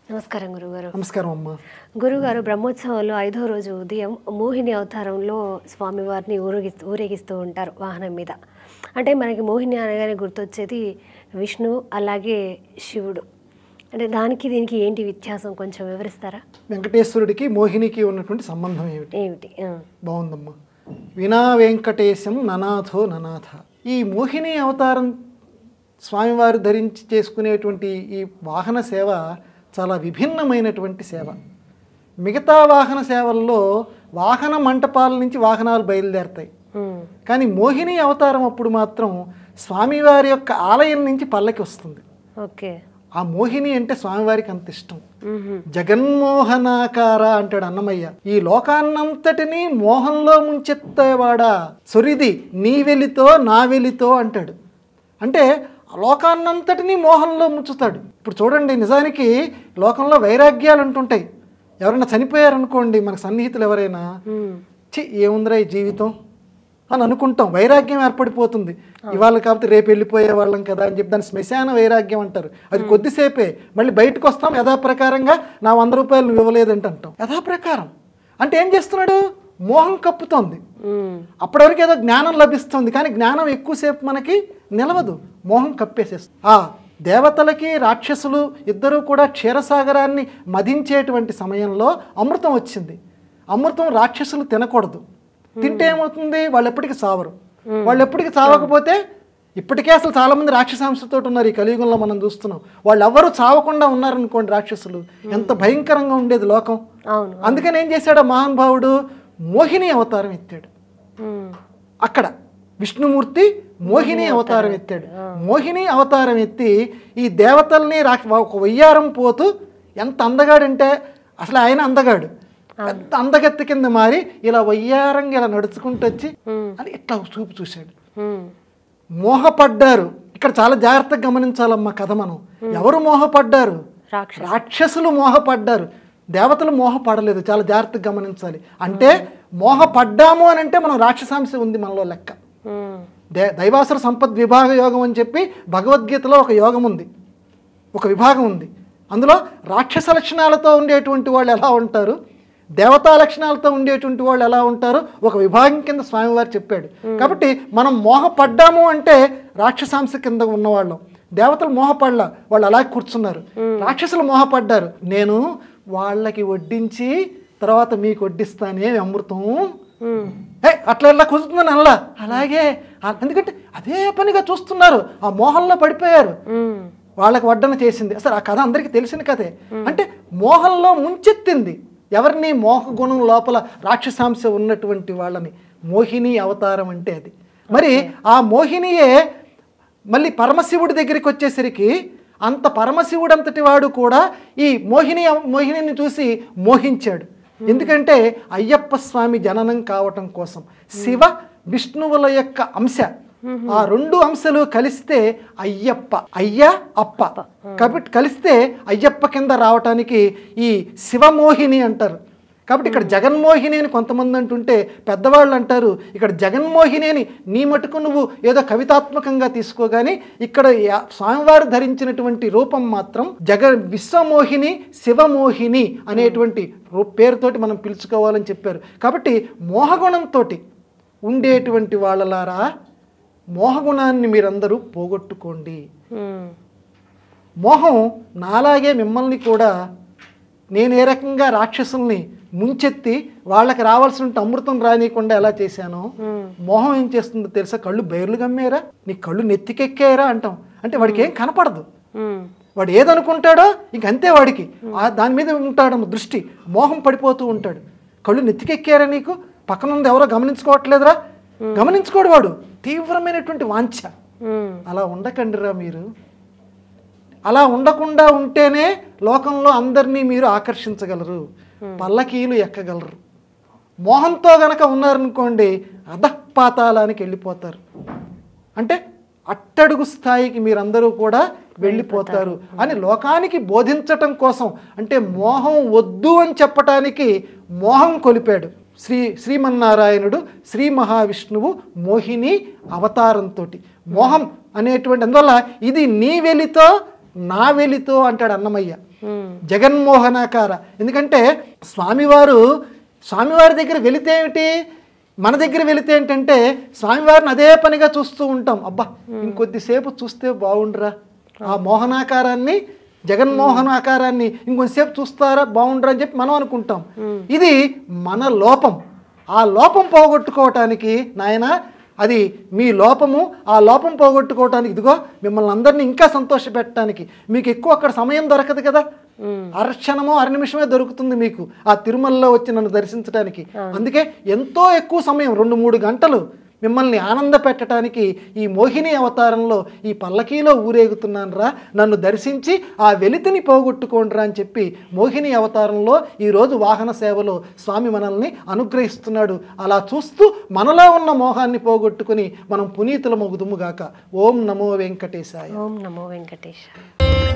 నమస్కారం గురుగారు. నమస్కారం అమ్మా. గురుగారు, బ్రహ్మోత్సవాల్లో 5వ రోజు ఉదయం మోహిని అవతారంలో స్వామివారిని ఊరేగిస్తూ ఉంటారు వాహనం మీద. అంటే మనకి మోహిని అనగానే గుర్తొచ్చేది విష్ణు, అలాగే శివుడు. అంటే దానికి దీనికి ఏంటి వ్యత్యాసం కొంచెం వివరిస్తారా? వెంకటేశ్వరుడికి మోహినికి ఉన్నటువంటి సంబంధం ఏమిటి? బాగుందమ్మా. వినా వెంకటేశం ననాథో ననాథ. ఈ మోహిని అవతారం స్వామివారు ధరించి చేసుకునేటువంటి ఈ వాహన సేవ చాలా విభిన్నమైనటువంటి సేవ. మిగతా వాహన సేవల్లో వాహన మంటపాల నుంచి వాహనాలు బయలుదేరతాయి, కానీ మోహిని అవతారం అప్పుడు మాత్రం స్వామివారి యొక్క ఆలయం నుంచి పల్లకి వస్తుంది. ఓకే. ఆ మోహిని అంటే స్వామివారికి అంత ఇష్టం. జగన్మోహనాకార అంటాడు అన్నమయ్య. ఈ లోకాన్నంతటినీ మోహంలో ముంచెత్తేవాడా సొరిది నీ వెలితో నా వెలితో అంటాడు. అంటే లోకాన్నంతటినీ మోహంలో ముంచుతాడు. ఇప్పుడు చూడండి, నిజానికి లోకంలో వైరాగ్యాలు అంటుంటాయి. ఎవరైనా చనిపోయారనుకోండి, మన సన్నిహితులు ఎవరైనా, ఏముందిరా ఈ జీవితం అని అనుకుంటాం. వైరాగ్యం ఏర్పడిపోతుంది. ఇవాళ కాబట్టి రేపు వెళ్ళిపోయే వాళ్ళం కదా అని చెప్పి దాన్ని శ్మశాన వైరాగ్యం అంటారు. అది కొద్దిసేపే, మళ్ళీ బయటకు వస్తాం, యథాప్రకారంగా నా 100 రూపాయలు నువ్వు ఇవ్వలేదంటే అంటాం. యథాప్రకారం అంటే ఏం చేస్తున్నాడు? మోహం కప్పుతోంది. అప్పటివరకు ఏదో జ్ఞానం లభిస్తుంది, కానీ జ్ఞానం ఎక్కువసేపు మనకి నిలవదు, మోహం కప్పేసేస్తుంది. దేవతలకి రాక్షసులు ఇద్దరూ కూడా క్షీరసాగరాన్ని మదించేటువంటి సమయంలో అమృతం వచ్చింది. అమృతం రాక్షసులు తినకూడదు. తింటే ఏమవుతుంది? వాళ్ళు ఎప్పటికీ సావరు. వాళ్ళు ఎప్పటికీ చావకపోతే, ఇప్పటికే అసలు చాలామంది రాక్షసాంశతో ఉన్నారు ఈ కలియుగంలో, మనం చూస్తున్నాం. వాళ్ళు ఎవరు చావకుండా ఉన్నారనుకోండి రాక్షసులు, ఎంత భయంకరంగా ఉండేది లోకం. అందుకని ఏం చేశాడు మహానుభావుడు? మోహిని అవతారం ఎత్తాడు. అక్కడ విష్ణుమూర్తి మోహిని అవతారం ఎత్తాడు. మోహిని అవతారం ఎత్తి ఈ దేవతల్ని ఒక వయ్యారం పోతూ, ఎంత అందగాడంటే అసలు ఆయన అందగాడు, పెద్ద అందగత్తి కింద మారి ఇలా వయ్యారంగా ఇలా నడుచుకుంటూ వచ్చి అని ఇట్లా చూపు చూశాడు. మోహపడ్డారు. ఇక్కడ చాలా జాగ్రత్తగా గమనించాలమ్మా కథ. మనం ఎవరు మోహపడ్డారు? రాక్షసులు మోహపడ్డారు. దేవతలు మోహపడలేదు. చాలా జాగ్రత్తగా గమనించాలి. అంటే మోహపడ్డాము అని అంటే మనం రాక్షసాంశం ఉంది మనలో లెక్క. దైవాసుర సంపద్ విభాగ యోగం అని చెప్పి భగవద్గీతలో ఒక యోగం ఉంది, ఒక విభాగం ఉంది. అందులో రాక్షస లక్షణాలతో ఉండేటువంటి వాళ్ళు ఎలా ఉంటారు, దేవతా లక్షణాలతో ఉండేటువంటి వాళ్ళు ఎలా ఉంటారు, ఒక విభాగం కింద స్వామివారు చెప్పాడు. కాబట్టి మనం మోహపడ్డాము అంటే రాక్షసాంశ కింద ఉన్నవాళ్ళం. దేవతలు మోహపడలా, వాళ్ళు అలాగే కూర్చున్నారు. రాక్షసులు మోహపడ్డారు. నేను వాళ్ళకి వడ్డించి తర్వాత మీకు వడ్డిస్తానే అమృతం, అట్లా ఎలా కుదురుతుందని అలా అలాగే. ఎందుకంటే అదే పనిగా చూస్తున్నారు, ఆ మోహంలో పడిపోయారు. వాళ్ళకి వడ్డన చేసింది. అసలు ఆ కథ అందరికీ తెలిసిన కథే. అంటే మోహంలో ముంచెత్తింది ఎవరిని? మోహగుణం లోపల రాక్షసాంశ ఉన్నటువంటి వాళ్ళని. మోహిని అవతారం అంటే అది. మరి ఆ మోహినియే మళ్ళీ దగ్గరికి వచ్చేసరికి అంత పరమశివుడు అంతటి వాడు కూడా ఈ మోహినిని చూసి మోహించాడు. ఎందుకంటే అయ్యప్ప స్వామి జననం కావటం కోసం శివ విష్ణువుల యొక్క అంశ, ఆ 2 అంశాలు కలిస్తే అయ్యప్ప, అప్ప కాబట్టి కలిస్తే అయ్యప్ప కింద రావటానికి ఈ శివమోహిని అంటారు. కాబట్టి ఇక్కడ జగన్మోహిని అని కొంతమంది అంటుంటే పెద్దవాళ్ళు అంటారు, ఇక్కడ జగన్మోహిని అని నీ మటుకు నువ్వు ఏదో కవితాత్మకంగా తీసుకోగాని, ఇక్కడ స్వామివారు ధరించినటువంటి రూపం మాత్రం విశ్వమోహిని శివమోహిని అనేటువంటి పేరుతోటి మనం పిలుచుకోవాలని చెప్పారు. కాబట్టి మోహగుణంతో ఉండేటువంటి వాళ్ళలారా, మోహగుణాన్ని మీరందరూ పోగొట్టుకోండి. మోహం నాలాగే మిమ్మల్ని కూడా, నేను ఏ రకంగా రాక్షసుల్ని ముంచెత్తి వాళ్ళకి రావాల్సిన అమృతం రానియకుండా ఎలా చేశానో, మోహం ఏం చేస్తుందో తెలుసా? కళ్ళు బయర్లు గమ్మేరా, నీ కళ్ళు నెత్తికెక్కారా అంటాం. అంటే వాడికి ఏం కనపడదు, వాడు ఏదనుకుంటాడో ఇంకంతే వాడికి దాని మీద ఉంటాడు దృష్టి. మోహం పడిపోతూ ఉంటాడు. కళ్ళు నెత్తికెక్కారా, నీకు పక్కన ఉంది ఎవరో గమనించుకోవట్లేదురా, గమనించుకోడు వాడు. తీవ్రమైనటువంటి వాంఛ. అలా ఉండకండిరా మీరు. అలా ఉండకుండా ఉంటేనే లోకంలో అందరినీ మీరు ఆకర్షించగలరు, పల్లకీలు ఎక్కగలరు. మోహంతో గనక ఉన్నారనుకోండి, అధఃపాతాళానికి వెళ్ళిపోతారు. అంటే అట్టడుగు స్థాయికి మీరందరూ కూడా వెళ్ళిపోతారు అని లోకానికి బోధించటం కోసం, అంటే మోహం వద్దు అని చెప్పటానికి మోహం కొలిపాడు శ్రీమన్నారాయణుడు. శ్రీ మహావిష్ణువు మోహిని అవతారంతో మోహం అనేటువంటి అందువల్ల ఇది నీ వెలితో నా వెలితో అంటాడు అన్నమయ్య. జగన్మోహనాకార. ఎందుకంటే స్వామివారి దగ్గర వెళితే ఏమిటి, మన దగ్గర వెళితే ఏంటంటే స్వామివారిని అదే పనిగా చూస్తూ ఉంటాం. అబ్బా ఇంకొద్దిసేపు చూస్తే బాగుండరా, ఆ మోహనాకారాన్ని, జగన్మోహనాకారాన్ని ఇంకొంతసేపు చూస్తారా బాగుండరా అని చెప్పి మనం అనుకుంటాం. ఇది మన లోపం. ఆ లోపం పోగొట్టుకోవటానికి నాయన, అది మీ లోపము, ఆ లోపం పోగొట్టుకోవటానికి ఇదిగో మిమ్మల్ని అందరినీ ఇంకా సంతోషపెట్టడానికి. మీకు ఎక్కువ అక్కడ సమయం దొరకదు కదా, అరక్షణమో నిమిషమే దొరుకుతుంది మీకు ఆ తిరుమలలో వచ్చి నన్ను దర్శించడానికి. అందుకే ఎంతో ఎక్కువ సమయం 2-3 గంటలు మిమ్మల్ని ఆనంద పెట్టడానికి ఈ మోహిని అవతారంలో ఈ పల్లకీలో ఊరేగుతున్నాను రా, నన్ను దర్శించి ఆ వెలితిని పోగొట్టుకోండిరా అని చెప్పి మోహిని అవతారంలో ఈరోజు వాహన సేవలో స్వామి మనల్ని అనుగ్రహిస్తున్నాడు. అలా చూస్తూ మనలో ఉన్న మోహాన్ని పోగొట్టుకుని మనం పునీతులమగుదుముగాక. ఓం నమో వెంకటేశాయ. ఓం నమో వెంకటేశాయ.